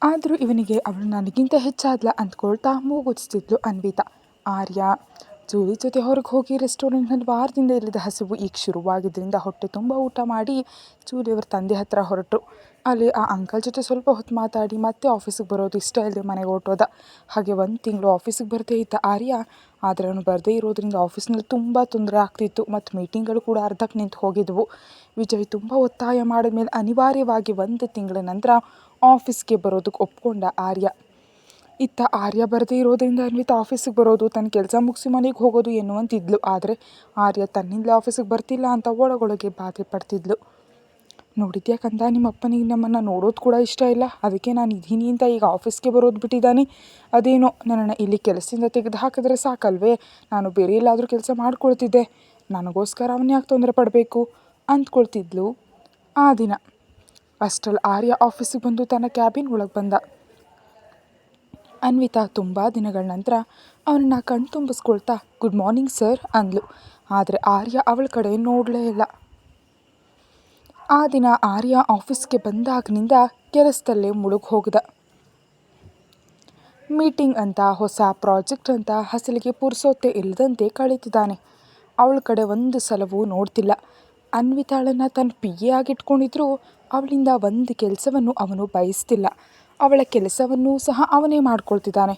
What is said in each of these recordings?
ಆದರೂ ಇವನಿಗೆ ಅವಳು ನನಗಿಂತ ಹೆಚ್ಚಾದ್ಲ ಅಂದ್ಕೊಳ್ತಾ ಮೂಗುಚ್ತಿದ್ಲು ಅನ್ವಿತಾ. ಆರ್ಯ ಜೂಲಿ ಜೊತೆ ಹೊರಗೆ ಹೋಗಿ ರೆಸ್ಟೋರೆಂಟ್ನಲ್ಲಿ ವಾರದಿಂದ ಇಲ್ಲದ ಹಸಿವು ಈಗ ಶುರುವಾಗಿದ್ದರಿಂದ ಹೊಟ್ಟೆ ತುಂಬ ಊಟ ಮಾಡಿ ಜೂಲಿ ಅವ್ರ ತಂದೆ ಹತ್ರ ಹೊರಟರು. ಅಲ್ಲಿ ಆ ಅಂಕಲ್ ಜೊತೆ ಸ್ವಲ್ಪ ಹೊತ್ತು ಮಾತಾಡಿ ಮತ್ತೆ ಆಫೀಸಿಗೆ ಬರೋದು ಇಷ್ಟ ಇಲ್ಲದೆ ಮನೆಗೆ ಹೊರಟೋದ. ಹಾಗೆ 1 ತಿಂಗಳು ಆಫೀಸಿಗೆ ಬರದೇ ಇದ್ದ ಆರ್ಯ, ಆದರೆ ಅವನು ಬರದೇ ಇರೋದ್ರಿಂದ ಆಫೀಸ್ನಲ್ಲಿ ತುಂಬ ತೊಂದರೆ ಆಗ್ತಿತ್ತು ಮತ್ತು ಮೀಟಿಂಗ್ಗಳು ಕೂಡ ಅರ್ಧಕ್ಕೆ ನಿಂತು ಹೋಗಿದ್ವು. ವಿಜಯ್ ತುಂಬ ಒತ್ತಾಯ ಮಾಡಿದ ಮೇಲೆ ಅನಿವಾರ್ಯವಾಗಿ 1 ತಿಂಗಳ ನಂತರ ಆಫೀಸ್ಗೆ ಬರೋದಕ್ಕೆ ಒಪ್ಕೊಂಡ ಆರ್ಯ. ಇತ್ತ ಆರ್ಯ ಬರದೇ ಇರೋದ್ರಿಂದ ಅನ್ವಿತಾ ಆಫೀಸಿಗೆ ಬರೋದು, ತನ್ನ ಕೆಲಸ ಮುಗಿಸಿ ಮನೆಗೆ ಹೋಗೋದು ಎನ್ನುವಂತಿದ್ಲು. ಆದರೆ ಆರ್ಯ ತನ್ನಿಂದಲೇ ಆಫೀಸಿಗೆ ಬರ್ತಿಲ್ಲ ಅಂತ ಒಳಗೊಳಗೆ ಬಾಧೆ ಪಡ್ತಿದ್ಲು. ನೋಡಿದ್ಯಾ ಕಂದ, ನಿಮ್ಮ ಅಪ್ಪನಿಗೆ ನಮ್ಮನ್ನು ನೋಡೋದು ಕೂಡ ಇಷ್ಟ ಇಲ್ಲ, ಅದಕ್ಕೆ ನಾನು ಇದ್ದೀನಿ ಅಂತ ಈಗ ಆಫೀಸ್ಗೆ ಬರೋದು ಬಿಟ್ಟಿದ್ದಾನೆ. ಅದೇನೋ ನನ್ನನ್ನು ಇಲ್ಲಿ ಕೆಲಸದಿಂದ ತೆಗೆದು ಹಾಕಿದ್ರೆ ಸಾಕಲ್ವೇ, ನಾನು ಬೇರೆ ಎಲ್ಲಾದರೂ ಕೆಲಸ ಮಾಡ್ಕೊಳ್ತಿದ್ದೆ, ನನಗೋಸ್ಕರ ಅವನು ಯಾಕೆ ತೊಂದರೆ ಪಡಬೇಕು ಅಂದ್ಕೊಳ್ತಿದ್ಲು ಆ ದಿನ. ಅಷ್ಟರಲ್ಲಿ ಆರ್ಯ ಆಫೀಸಿಗೆ ಬಂದು ತನ್ನ ಕ್ಯಾಬಿನ್ ಒಳಗೆ ಬಂದ. ಅನ್ವಿತಾ ತುಂಬ ದಿನಗಳ ನಂತರ ಅವನನ್ನು ಕಣ್ ತುಂಬಿಸ್ಕೊಳ್ತಾ ಗುಡ್ ಮಾರ್ನಿಂಗ್ ಸರ್ ಅಂದ್ಲು. ಆದರೆ ಆರ್ಯ ಅವಳ ಕಡೆ ನೋಡಲೇ ಇಲ್ಲ. ಆ ದಿನ ಆರ್ಯ ಆಫೀಸ್ಗೆ ಬಂದಾಗಿನಿಂದ ಕೆಲಸದಲ್ಲೇ ಮುಳುಗಿ ಹೋಗಿದ. ಮೀಟಿಂಗ್ ಅಂತ, ಹೊಸ ಪ್ರಾಜೆಕ್ಟ್ ಅಂತ ಹಸಲಿಗೆ ಪುರ್ಸೊತ್ತೆ ಇಲ್ಲದಂತೆ ಕಳೀತಿದ್ದಾನೆ. ಅವಳ ಕಡೆ ಒಂದು ಸಲವೂ ನೋಡ್ತಿಲ್ಲ. ಅನ್ವಿತಾಳನ್ನು ತನ್ನ PA ಆಗಿಟ್ಕೊಂಡಿದ್ರೂ ಅವಳಿಂದ ಒಂದು ಕೆಲಸವನ್ನು ಅವನು ಬಯಸ್ತಿಲ್ಲ. ಅವಳ ಕೆಲಸವನ್ನೂ ಸಹ ಅವನೇ ಮಾಡ್ಕೊಳ್ತಿದ್ದಾನೆ.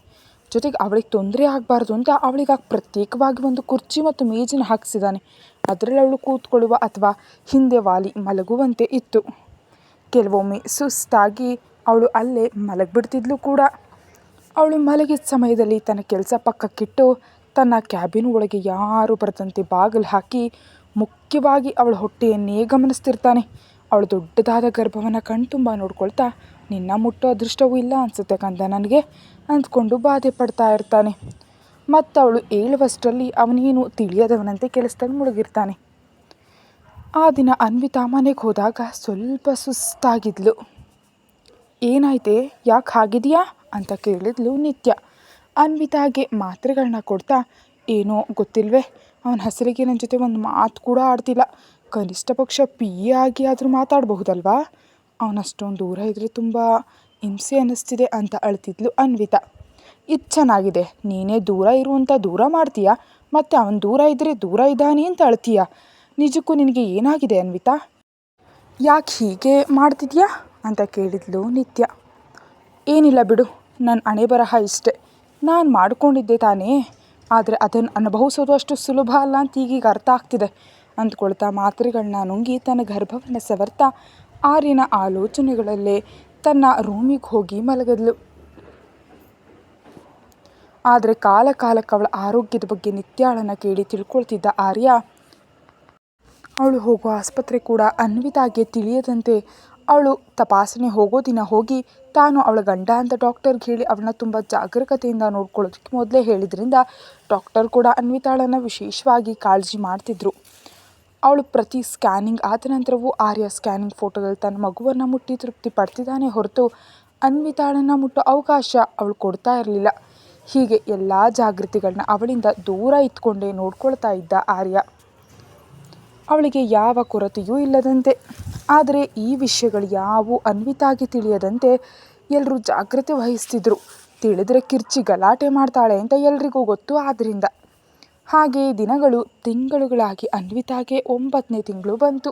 ಜೊತೆಗೆ ಅವಳಿಗೆ ತೊಂದರೆ ಆಗಬಾರ್ದು ಅಂತ ಅವಳಿಗಾಗಿ ಪ್ರತ್ಯೇಕವಾಗಿ ಒಂದು ಕುರ್ಚಿ ಮತ್ತು ಮೇಜನ್ನು ಹಾಕಿಸಿದ್ದಾನೆ. ಅದರಲ್ಲಿ ಅವಳು ಕೂತ್ಕೊಳ್ಳುವ ಅಥವಾ ಹಿಂದೆ ವಾಲಿ ಮಲಗುವಂತೆ ಇತ್ತು. ಕೆಲವೊಮ್ಮೆ ಸುಸ್ತಾಗಿ ಅವಳು ಅಲ್ಲೇ ಮಲಗಿಬಿಡ್ತಿದ್ಲು ಕೂಡ. ಅವಳು ಮಲಗಿದ ಸಮಯದಲ್ಲಿ ತನ್ನ ಕೆಲಸ ಪಕ್ಕಕ್ಕಿಟ್ಟು ತನ್ನ ಕ್ಯಾಬಿನ್ ಒಳಗೆ ಯಾರು ಬರದಂತೆ ಬಾಗಿಲು ಹಾಕಿ ಮುಖ್ಯವಾಗಿ ಅವಳ ಹೊಟ್ಟೆಯನ್ನೇ ಗಮನಿಸ್ತಿರ್ತಾನೆ. ಅವಳು ದೊಡ್ಡದಾದ ಗರ್ಭವನ್ನು ಕಣ್ತುಂಬ ನೋಡ್ಕೊಳ್ತಾ, ನಿನ್ನ ಮುಟ್ಟೋ ಅದೃಷ್ಟವೂ ಇಲ್ಲ ಅನಿಸುತ್ತೆ ಕಂದ ನನಗೆ ಅಂದ್ಕೊಂಡು ಬಾಧೆ ಪಡ್ತಾ ಇರ್ತಾನೆ. ಮತ್ತು ಅವಳು ಏಳುವಷ್ಟರಲ್ಲಿ ಅವನೇನು ತಿಳಿಯದವನಂತೆ ಕೆಲಸದಲ್ಲಿ ಮುಳುಗಿರ್ತಾನೆ. ಆ ದಿನ ಅನ್ವಿತಾ ಮನೆಗೆ ಹೋದಾಗ ಸ್ವಲ್ಪ ಸುಸ್ತಾಗಿದ್ಲು. ಏನಾಯ್ತೆ, ಯಾಕೆ ಹಾಗಿದೆಯಾ ಅಂತ ಕೇಳಿದ್ಲು ನಿತ್ಯ. ಅನ್ವಿತಾಗೆ ಮಾತ್ರೆಗಳನ್ನ ಕೊಡ್ತಾ, ಏನೋ ಗೊತ್ತಿಲ್ವೇ, ಅವನ ಹೆಸರಿಗೆ ನನ್ನ ಜೊತೆ ಒಂದು ಮಾತು ಕೂಡ ಆಡ್ತಿಲ್ಲ, ಕನಿಷ್ಠ ಪಕ್ಷ PA ಆಗಿ ಆದರೂ ಮಾತಾಡಬಹುದಲ್ವಾ, ಅವನಷ್ಟೊಂದು ದೂರ ಇದ್ದರೆ ತುಂಬ ಹಿಂಸೆ ಅನ್ನಿಸ್ತಿದೆ ಅಂತ ಅಳ್ತಿದ್ಲು ಅನ್ವಿತಾ. ಇದು ಚೆನ್ನಾಗಿದೆ, ನೀನೇ ದೂರ ಇರುವಂಥ ದೂರ ಮಾಡ್ತೀಯಾ, ಮತ್ತು ಅವನು ದೂರ ಇದ್ದರೆ ದೂರ ಇದ್ದಾನೆ ಅಂತ ಅಳ್ತೀಯಾ. ನಿಜಕ್ಕೂ ನಿನಗೆ ಏನಾಗಿದೆ ಅನ್ವಿತಾ, ಯಾಕೆ ಹೀಗೆ ಮಾಡ್ತಿದ್ಯಾ ಅಂತ ಕೇಳಿದ್ಲು ನಿತ್ಯ. ಏನಿಲ್ಲ ಬಿಡು, ನನ್ನ ಹಣೆ ಬರಹ ಇಷ್ಟೆ, ನಾನು ಮಾಡಿಕೊಂಡಿದ್ದೆ ತಾನೇ, ಆದರೆ ಅದನ್ನು ಅನುಭವಿಸೋದು ಅಷ್ಟು ಸುಲಭ ಅಲ್ಲ ಅಂತ ಈಗೀಗ ಅರ್ಥ ಆಗ್ತಿದೆ ಅಂದ್ಕೊಳ್ತಾ ಮಾತ್ರೆಗಳನ್ನ ನುಂಗಿ ತನ್ನ ಗರ್ಭವನ್ನು ಸವರ್ತಾ ಆರ್ಯನ ಆಲೋಚನೆಗಳಲ್ಲೇ ತನ್ನ ರೂಮಿಗೆ ಹೋಗಿ ಮಲಗಿದ್ಲು. ಆದರೆ ಕಾಲಕ್ಕೆ ಅವಳ ಆರೋಗ್ಯದ ಬಗ್ಗೆ ನಿತ್ಯಾಳನ್ನು ಕೇಳಿ ತಿಳ್ಕೊಳ್ತಿದ್ದ ಆರ್ಯ, ಅವಳು ಹೋಗೋ ಆಸ್ಪತ್ರೆ ಕೂಡ ಅನ್ವಿತಾಗೆ ತಿಳಿಯದಂತೆ ಅವಳು ತಪಾಸಣೆ ಹೋಗೋ ದಿನ ಹೋಗಿ ತಾನು ಅವಳ ಗಂಡ ಅಂತ ಡಾಕ್ಟರ್ಗೆ ಹೇಳಿ ಅವಳನ್ನ ತುಂಬ ಜಾಗರೂಕತೆಯಿಂದ ನೋಡ್ಕೊಳ್ಳೋದಕ್ಕೆ ಮೊದಲೇ ಹೇಳಿದ್ರಿಂದ ಡಾಕ್ಟರ್ ಕೂಡ ಅನ್ವಿತಾಳನ್ನು ವಿಶೇಷವಾಗಿ ಕಾಳಜಿ ಮಾಡ್ತಿದ್ರು. ಅವಳು ಪ್ರತಿ ಸ್ಕ್ಯಾನಿಂಗ್ ಆದ ನಂತರವೂ ಆರ್ಯ ಸ್ಕ್ಯಾನಿಂಗ್ ಫೋಟೋದಲ್ಲಿ ತನ್ನ ಮಗುವನ್ನು ಮುಟ್ಟಿ ತೃಪ್ತಿ ಪಡ್ತಿದ್ದಾನೆ ಹೊರತು ಅನ್ವಿತಾಳನ್ನು ಮುಟ್ಟೋ ಅವಕಾಶ ಅವಳು ಕೊಡ್ತಾ ಇರಲಿಲ್ಲ. ಹೀಗೆ ಎಲ್ಲ ಜಾಗೃತಿಗಳನ್ನ ಅವಳಿಂದ ದೂರ ಇಟ್ಕೊಂಡೇ ನೋಡ್ಕೊಳ್ತಾ ಇದ್ದ ಆರ್ಯ. ಅವಳಿಗೆ ಯಾವ ಕೊರತೆಯೂ ಇಲ್ಲದಂತೆ. ಆದರೆ ಈ ವಿಷಯಗಳು ಯಾವುವು ಅನ್ವಿತಾಗೆ ತಿಳಿಯದಂತೆ ಎಲ್ಲರೂ ಜಾಗ್ರತೆ ವಹಿಸ್ತಿದ್ರು. ತಿಳಿದ್ರೆ ಕಿರ್ಚಿ ಗಲಾಟೆ ಮಾಡ್ತಾಳೆ ಅಂತ ಎಲ್ರಿಗೂ ಗೊತ್ತು. ಆದ್ದರಿಂದ ಹಾಗೆ ದಿನಗಳು ತಿಂಗಳುಗಳಾಗಿ ಅನ್ವಿತಾಗೆ 9ನೇ ತಿಂಗಳು ಬಂತು.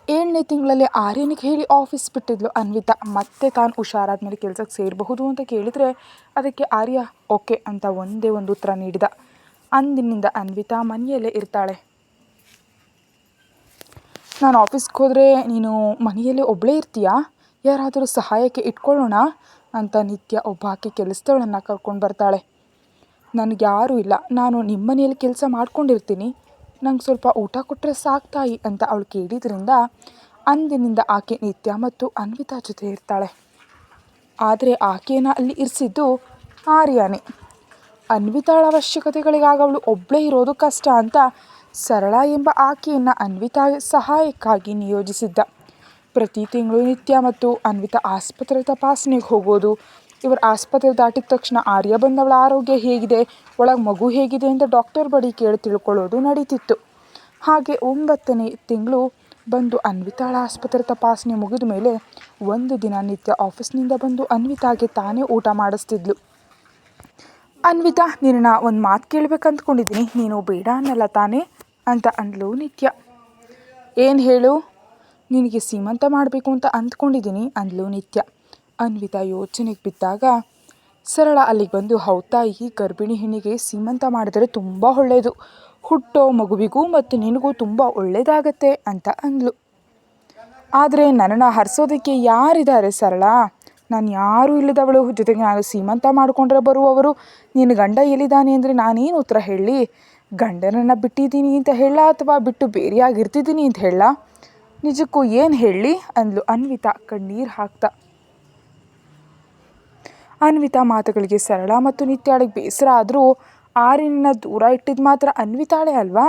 7ನೇ ತಿಂಗಳಲ್ಲಿ ಆರ್ಯನಿಗೆ ಹೇಳಿ ಆಫೀಸ್ ಬಿಟ್ಟಿದ್ಲು ಅನ್ವಿತಾ. ಮತ್ತೆ ತಾನು ಹುಷಾರಾದ್ಮೇಲೆ ಕೆಲಸಕ್ಕೆ ಸೇರಬಹುದು ಅಂತ ಕೇಳಿದರೆ ಅದಕ್ಕೆ ಆರ್ಯ ಓಕೆ ಅಂತ ಒಂದೇ ಒಂದು ಉತ್ತರ ನೀಡಿದ. ಅಂದಿನಿಂದ ಅನ್ವಿತಾ ಮನೆಯಲ್ಲೇ ಇರ್ತಾಳೆ. ನಾನು ಆಫೀಸ್ಗೆ ಹೋದರೆ ನೀನು ಮನೆಯಲ್ಲೇ ಒಬ್ಬಳೇ ಇರ್ತೀಯಾ, ಯಾರಾದರೂ ಸಹಾಯಕ್ಕೆ ಇಟ್ಕೊಳ್ಳೋಣ ಅಂತ ನಿತ್ಯ ಒಬ್ಬಾಕೆ ಕೆಲಸದವಳನ್ನು ಕರ್ಕೊಂಡು ಬರ್ತಾಳೆ. ನನಗೆ ಯಾರೂ ಇಲ್ಲ, ನಾನು ನಿಮ್ಮ ಮನೆಯಲ್ಲಿ ಕೆಲಸ ಮಾಡ್ಕೊಂಡಿರ್ತೀನಿ, ನಂಗೆ ಸ್ವಲ್ಪ ಊಟ ಕೊಟ್ಟರೆ ಸಾಕ್ತಾಯಿ ಅಂತ ಅವಳು ಕೇಳಿದ್ರಿಂದ ಅಂದಿನಿಂದ ಆಕೆ ನಿತ್ಯ ಮತ್ತು ಅನ್ವಿತಾ ಜೊತೆ ಇರ್ತಾಳೆ. ಆದರೆ ಆಕೆಯನ್ನು ಅಲ್ಲಿ ಇರಿಸಿದ್ದು ಆರ್ಯನೇ. ಅನ್ವಿತಾಳ ಅವಶ್ಯಕತೆಗಳಿಗಾಗಿ ಅವಳು ಒಬ್ಬಳೇ ಇರೋದು ಕಷ್ಟ ಅಂತ ಸರಳ ಎಂಬ ಆಕೆಯನ್ನು ಅನ್ವಿತಾ ಸಹಾಯಕ್ಕಾಗಿ ನಿಯೋಜಿಸಿದ್ದ. ಪ್ರತಿ ತಿಂಗಳು ನಿತ್ಯ ಮತ್ತು ಅನ್ವಿತಾ ಆಸ್ಪತ್ರೆ ತಪಾಸಣೆಗೆ ಹೋಗೋದು, ಇವರು ಆಸ್ಪತ್ರೆ ದಾಟಿದ ತಕ್ಷಣ ಆರ್ಯ ಬಂದವಳ ಆರೋಗ್ಯ ಹೇಗಿದೆ, ಒಳಗೆ ಮಗು ಹೇಗಿದೆ ಅಂತ ಡಾಕ್ಟರ್ ಬಳಿ ಕೇಳಿ ತಿಳ್ಕೊಳ್ಳೋದು ನಡೀತಿತ್ತು. ಹಾಗೆ 9ನೇ ತಿಂಗಳು ಬಂದು ಅನ್ವಿತಾಳ ಆಸ್ಪತ್ರೆ ತಪಾಸಣೆ ಮುಗಿದ ಮೇಲೆ ಒಂದು ದಿನ ನಿತ್ಯ ಆಫೀಸ್ನಿಂದ ಬಂದು ಅನ್ವಿತಾಗೆ ತಾನೇ ಊಟ ಮಾಡಿಸ್ತಿದ್ಲು. ಅನ್ವಿತಾ, ನಿನ್ನ ಒಂದು ಮಾತು ಕೇಳಬೇಕು ಅಂದ್ಕೊಂಡಿದ್ದೀನಿ, ನೀನು ಬೇಡ ಅನ್ನಲ್ಲ ತಾನೇ ಅಂತ ಅಂದ್ಲು ನಿತ್ಯ. ಏನು ಹೇಳು? ನಿನಗೆ ಸೀಮಂತ ಮಾಡಬೇಕು ಅಂತ ಅಂದ್ಕೊಂಡಿದ್ದೀನಿ ಅಂದ್ಲು ನಿತ್ಯ. ಅನ್ವಿತಾ ಯೋಚನೆಗೆ ಬಿದ್ದಾಗ ಸರಳ ಅಲ್ಲಿಗೆ ಬಂದು, ಹೌತಾಯಿ, ಗರ್ಭಿಣಿ ಹೆಣ್ಣಿಗೆ ಸೀಮಂತ ಮಾಡಿದರೆ ತುಂಬ ಒಳ್ಳೆಯದು, ಹುಟ್ಟೋ ಮಗುವಿಗೂ ಮತ್ತು ನಿನಗೂ ತುಂಬ ಒಳ್ಳೆಯದಾಗತ್ತೆ ಅಂತ ಅಂದ್ಲು. ಆದರೆ ನನ್ನನ್ನು ಹರಿಸೋದಕ್ಕೆ ಯಾರಿದ್ದಾರೆ ಸರಳ? ನಾನು ಯಾರೂ ಇಲ್ಲದವಳು, ಜೊತೆಗೆ ನಾನು ಸೀಮಂತ ಮಾಡಿಕೊಂಡ್ರೆ ಬರುವವರು ನಿನ್ನ ಗಂಡ ಎಲ್ಲಿದ್ದಾನೆ ಅಂದರೆ ನಾನೇನು ಉತ್ತರ ಹೇಳಲಿ? ಗಂಡನನ್ನು ಬಿಟ್ಟಿದ್ದೀನಿ ಅಂತ ಹೇಳ ಅಥವಾ ಬಿಟ್ಟು ಬೇರೆಯಾಗಿರ್ತಿದ್ದೀನಿ ಅಂತ ಹೇಳ? ನಿಜಕ್ಕೂ ಏನು ಹೇಳಲಿ ಅಂದ್ಲು ಅನ್ವಿತಾ ಕಣ್ಣೀರು ಹಾಕ್ತಾ. ಅನ್ವಿತಾ ಮಾತುಗಳಿಗೆ ಸರಳ ಮತ್ತು ನಿತ್ಯಾಳಿಗೆ ಬೇಸರ ಆದರೂ ಆರ್ಯನನ್ನ ದೂರ ಇಟ್ಟಿದ್ದು ಮಾತ್ರ ಅನ್ವಿತಾಳೆ ಅಲ್ವಾ?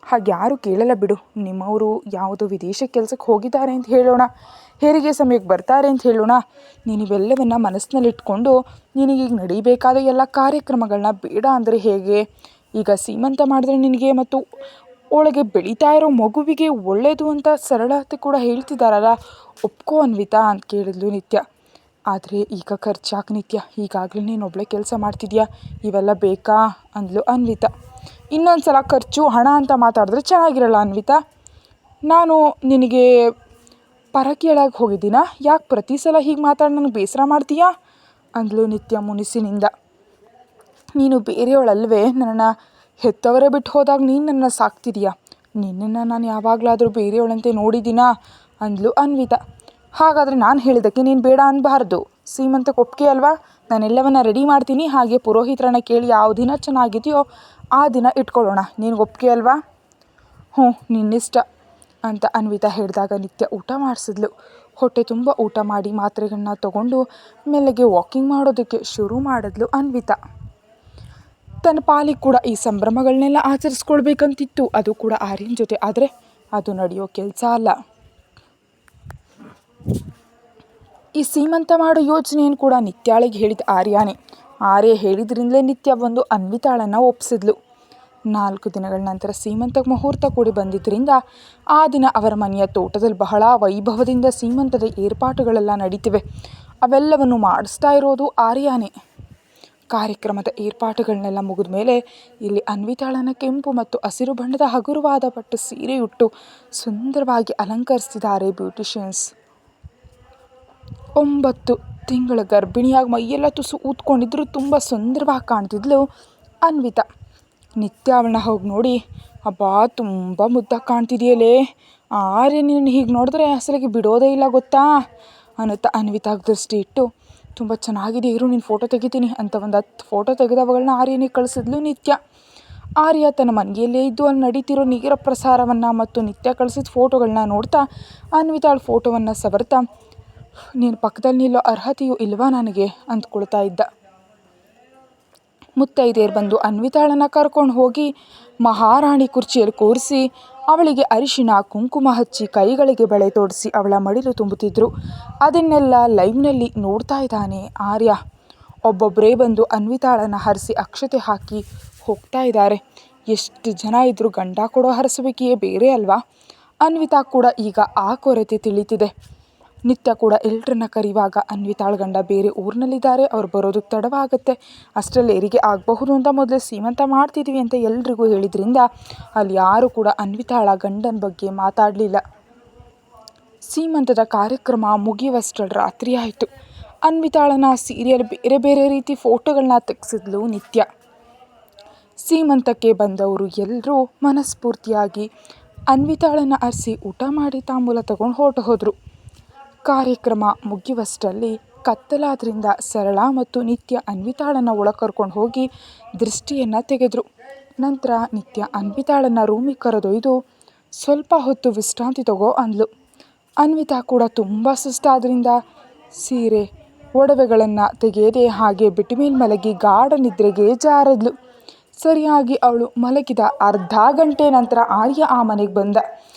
ಹಾಗೆ ಯಾರು ಕೇಳಲ್ಲ ಬಿಡು. ನಿಮ್ಮವರು ಯಾವುದೋ ವಿದೇಶ ಕೆಲಸಕ್ಕೆ ಹೋಗಿದ್ದಾರೆ ಅಂತ ಹೇಳೋಣ, ಹೆರಿಗೆ ಸಮಯಕ್ಕೆ ಬರ್ತಾರೆ ಅಂತ ಹೇಳೋಣ. ನೀನಿವೆಲ್ಲವನ್ನು ಮನಸ್ಸಿನಲ್ಲಿಟ್ಕೊಂಡು ನಿನಗೀಗ ನಡೀಬೇಕಾದ ಎಲ್ಲ ಕಾರ್ಯಕ್ರಮಗಳನ್ನ ಬೇಡ ಅಂದರೆ ಹೇಗೆ? ಈಗ ಸೀಮಂತ ಮಾಡಿದ್ರೆ ನಿನಗೆ ಮತ್ತು ಒಳಗೆ ಬೆಳೀತಾ ಇರೋ ಮಗುವಿಗೆ ಒಳ್ಳೆಯದು ಅಂತ ಸರಳತೆ ಕೂಡ ಹೇಳ್ತಿದ್ದಾರಲ್ಲ, ಒಪ್ಕೋ ಅನ್ವಿತಾ ಅಂತ ಕೇಳಿದ್ಲು ನಿತ್ಯ. ಆದರೆ ಈಗ ಖರ್ಚಾಕ್ ನಿತ್ಯ, ಈಗಾಗಲೇ ನೀನು ಒಬ್ಬಳೆ ಕೆಲಸ ಮಾಡ್ತಿದ್ಯಾ, ಇವೆಲ್ಲ ಬೇಕಾ ಅಂದ್ಲು ಅನ್ವಿತಾ. ಇನ್ನೊಂದು ಸಲ ಖರ್ಚು ಹಣ ಅಂತ ಮಾತಾಡಿದ್ರೆ ಚೆನ್ನಾಗಿರಲ್ಲ ಅನ್ವಿತಾ. ನಾನು ನಿನಗೆ ಪರಕೀಳಾಗಿ ಹೋಗಿದ್ದೀನಾ? ಯಾಕೆ ಪ್ರತಿ ಸಲ ಹೀಗೆ ಮಾತಾಡಿ ನನಗೆ ಬೇಸರ ಮಾಡ್ತೀಯಾ ಅಂದ್ಲು ನಿತ್ಯ ಮುನಿಸಿನಿಂದ. ನೀನು ಬೇರೆಯವಳಲ್ವೇ? ನನ್ನನ್ನು ಹೆತ್ತವರೇ ಬಿಟ್ಟು ಹೋದಾಗ ನೀನು ನನ್ನ ಸಾಕ್ತಿದೀಯಾ? ನಿನ್ನನ್ನು ನಾನು ಯಾವಾಗಲಾದರೂ ಬೇರೆಯವಳಂತೆ ನೋಡಿದ್ದೀನಾ ಅಂದ್ಲು ಅನ್ವಿತಾ. ಹಾಗಾದರೆ ನಾನು ಹೇಳಿದ್ದಕ್ಕೆ ನೀನು ಬೇಡ ಅನ್ನಬಾರ್ದು. ಸೀಮಂತಕ್ಕೆ ಒಪ್ಪಿಗೆ ಅಲ್ವಾ? ನಾನೆಲ್ಲವನ್ನ ರೆಡಿ ಮಾಡ್ತೀನಿ. ಹಾಗೆ ಪುರೋಹಿತರನ್ನ ಕೇಳಿ ಯಾವ ದಿನ ಚೆನ್ನಾಗಿದೆಯೋ ಆ ದಿನ ಇಟ್ಕೊಳ್ಳೋಣ. ನಿನಗೆ ಒಪ್ಪಿಗೆ ಅಲ್ವಾ? ಹ್ಞೂ, ನಿನ್ನಿಷ್ಟ ಅಂತ ಅನ್ವಿತಾ ಹೇಳಿದಾಗ ನಿತ್ಯ ಊಟ ಮಾಡಿಸಿದ್ಲು. ಹೊಟ್ಟೆ ತುಂಬ ಊಟ ಮಾಡಿ ಮಾತ್ರೆಗಳನ್ನ ತಗೊಂಡು ಮೆಲ್ಲಗೆ ವಾಕಿಂಗ್ ಮಾಡೋದಕ್ಕೆ ಶುರು ಮಾಡಿದ್ಲು ಅನ್ವಿತಾ. ತನ್ನ ಪಾಲಿಗೆ ಕೂಡ ಈ ಸಂಭ್ರಮಗಳನ್ನೆಲ್ಲ ಆಚರಿಸ್ಕೊಳ್ಬೇಕಂತಿತ್ತು, ಅದು ಕೂಡ ಆರ್ಯನ ಜೊತೆ. ಆದರೆ ಅದು ನಡೆಯೋ ಕೆಲಸ ಅಲ್ಲ. ಈ ಸೀಮಂತ ಮಾಡೋ ಯೋಚನೆಯನ್ನು ಕೂಡ ನಿತ್ಯಾಳಿಗೆ ಹೇಳಿದ ಆರ್ಯನೇ. ಆರ್ಯ ಹೇಳಿದ್ರಿಂದಲೇ ನಿತ್ಯ ಬಂದು ಅನ್ವಿತಾಳನ್ನು ಒಪ್ಪಿಸಿದ್ಲು. 4 ದಿನಗಳ ನಂತರ ಸೀಮಂತಕ್ಕೆ ಮುಹೂರ್ತ ಕೂಡಿ ಬಂದಿದ್ದರಿಂದ ಆ ದಿನ ಅವರ ಮನೆಯ ತೋಟದಲ್ಲಿ ಬಹಳ ವೈಭವದಿಂದ ಸೀಮಂತದ ಏರ್ಪಾಟುಗಳೆಲ್ಲ ನಡೀತಿವೆ. ಅವೆಲ್ಲವನ್ನು ಮಾಡಿಸ್ತಾ ಇರೋದು ಆರ್ಯನೇ. ಕಾರ್ಯಕ್ರಮದ ಏರ್ಪಾಟುಗಳನ್ನೆಲ್ಲ ಮುಗಿದ ಮೇಲೆ ಇಲ್ಲಿ ಅನ್ವಿತಾಳನ್ನು ಕೆಂಪು ಮತ್ತು ಹಸಿರು ಬಣ್ಣದ ಹಗುರವಾದ ಪಟ್ಟು ಸೀರೆಯುಟ್ಟು ಸುಂದರವಾಗಿ ಅಲಂಕರಿಸಿದ್ದಾರೆ ಬ್ಯೂಟಿಷಿಯನ್ಸ್. 9 ತಿಂಗಳ ಗರ್ಭಿಣಿಯಾಗಿ ಮೈಯೆಲ್ಲ ತುಸು ಊದ್ಕೊಂಡಿದ್ರು ತುಂಬ ಸುಂದರವಾಗಿ ಕಾಣ್ತಿದ್ಲು ಅನ್ವಿತಾ. ನಿತ್ಯ ಅವಳನ್ನ ಹೋಗಿ ನೋಡಿ, ಅಬ್ಬಾ ತುಂಬ ಮುದ್ದಾಗಿ ಕಾಣ್ತಿದೆಯಲ್ಲೇ, ಆರ್ಯ ನಿನ್ನ ಹೀಗೆ ನೋಡಿದ್ರೆ ಅಸಲಿಗೆ ಬಿಡೋದೇ ಇಲ್ಲ ಗೊತ್ತಾ ಅನ್ನುತ್ತಾ ಅನ್ವಿತಾಗೆ ದೃಷ್ಟಿ ಇಟ್ಟು, ತುಂಬ ಚೆನ್ನಾಗಿದೆ ಇರು, ನೀನು ಫೋಟೋ ತೆಗಿತೀನಿ ಅಂತ ಒಂದು 10 ಫೋಟೋ ತೆಗೆದವುಗಳನ್ನ ಆರ್ಯನಿಗೆ ಕಳಿಸಿದ್ಲು ನಿತ್ಯ. ಆರ್ಯ ತನ್ನ ಮನೆಯಲ್ಲೇ ಇದ್ದು ಅಲ್ಲಿ ನಡೀತಿರೋ ನೇರ ಪ್ರಸಾರವನ್ನು ಮತ್ತು ನಿತ್ಯ ಕಳಿಸಿದ ಫೋಟೋಗಳನ್ನ ನೋಡ್ತಾ ಅನ್ವಿತಾಳ ಫೋಟೋವನ್ನು ಸವರ್ತಾ, ನೀನು ಪಕ್ಕದಲ್ಲಿ ನಿಲ್ಲೋ ಅರ್ಹತೆಯೂ ಇಲ್ವಾ ನನಗೆ ಅಂದ್ಕೊಳ್ತಾ ಇದ್ದ. ಮುತ್ತೈದೆಯರು ಬಂದು ಅನ್ವಿತಾಳನ್ನು ಕರ್ಕೊಂಡು ಹೋಗಿ ಮಹಾರಾಣಿ ಕುರ್ಚಿಯಲ್ಲಿ ಕೂರಿಸಿ ಅವಳಿಗೆ ಅರಿಶಿಣ ಕುಂಕುಮ ಹಚ್ಚಿ ಕೈಗಳಿಗೆ ಬಳೆ ತೋಡಿಸಿ ಅವಳ ಮಡಿಲು ತುಂಬುತ್ತಿದ್ದರು. ಅದನ್ನೆಲ್ಲ ಲೈವ್ನಲ್ಲಿ ನೋಡ್ತಾ ಇದ್ದಾನೆ ಆರ್ಯ. ಒಬ್ಬೊಬ್ಬರೇ ಬಂದು ಅನ್ವಿತಾಳನ್ನು ಹರಿಸಿ ಅಕ್ಷತೆ ಹಾಕಿ ಹೋಗ್ತಾ ಇದ್ದಾರೆ. ಎಷ್ಟು ಜನ ಇದ್ದರೂ ಗಂಡ ಕೊಡೋ ಹರಸುವಿಕೆಯೇ ಬೇರೆ ಅಲ್ವಾ? ಅನ್ವಿತಾ ಕೂಡ ಈಗ ಆ ಕೊರತೆ ತಿಳಿತಿದೆ. ನಿತ್ಯ ಕೂಡ ಎಲ್ರನ್ನ ಕರೆಯುವಾಗ ಅನ್ವಿತಾಳ ಗಂಡ ಬೇರೆ ಊರಿನಲ್ಲಿದ್ದಾರೆ, ಅವ್ರು ಬರೋದಕ್ಕೆ ತಡವಾಗುತ್ತೆ, ಅಷ್ಟರಲ್ಲಿ ಹೆರಿಗೆ ಆಗಬಹುದು ಅಂತ ಮೊದಲೇ ಸೀಮಂತ ಮಾಡ್ತಿದ್ದೀವಿ ಅಂತ ಎಲ್ರಿಗೂ ಹೇಳಿದ್ರಿಂದ ಅಲ್ಲಿ ಯಾರೂ ಕೂಡ ಅನ್ವಿತಾಳ ಗಂಡನ ಬಗ್ಗೆ ಮಾತಾಡಲಿಲ್ಲ. ಸೀಮಂತದ ಕಾರ್ಯಕ್ರಮ ಮುಗಿಯುವಷ್ಟರಲ್ಲಿ ರಾತ್ರಿ ಆಯಿತು. ಅನ್ವಿತಾಳನ್ನ ಸೀರಿಯಲ್ ಬೇರೆ ಬೇರೆ ರೀತಿ ಫೋಟೋಗಳನ್ನ ತೆಗೆಸಿದ್ಲು ನಿತ್ಯ. ಸೀಮಂತಕ್ಕೆ ಬಂದವರು ಎಲ್ಲರೂ ಮನಸ್ಫೂರ್ತಿಯಾಗಿ ಅನ್ವಿತಾಳನ್ನು ಅರಿಸಿ ಊಟ ಮಾಡಿ ತಾಂಬೂಲ ತಗೊಂಡು ಹೊರಟು ಹೋದರು. ಕಾರ್ಯಕ್ರಮ ಮುಗಿಯುವಷ್ಟರಲ್ಲಿ ಕತ್ತಲಾದ್ರಿಂದ ಸರಳ ಮತ್ತು ನಿತ್ಯ ಅನ್ವಿತಾಳನ್ನು ಒಳ ಕರ್ಕೊಂಡು ಹೋಗಿ ದೃಷ್ಟಿಯನ್ನು ತೆಗೆದರು. ನಂತರ ನಿತ್ಯ ಅನ್ವಿತಾಳನ್ನು ರೂಮಿಗೆ ಕರೆದೊಯ್ದು ಸ್ವಲ್ಪ ಹೊತ್ತು ವಿಶ್ರಾಂತಿ ತಗೋ ಅಂದ್ಲು. ಅನ್ವಿತಾ ಕೂಡ ತುಂಬ ಸುಸ್ತಾದ್ರಿಂದ ಸೀರೆ ಒಡವೆಗಳನ್ನು ತೆಗೆಯದೆ ಹಾಗೆ ಬಿಟ್ಟ ಮೇಲೆ ಮಲಗಿ ಗಾಢ ನಿದ್ರೆಗೆ ಜಾರದ್ಲು. ಸರಿಯಾಗಿ ಅವಳು ಮಲಗಿದ ಅರ್ಧ ಗಂಟೆ ನಂತರ ಆರ್ಯ ಆ ಮನೆಗೆ ಬಂದ.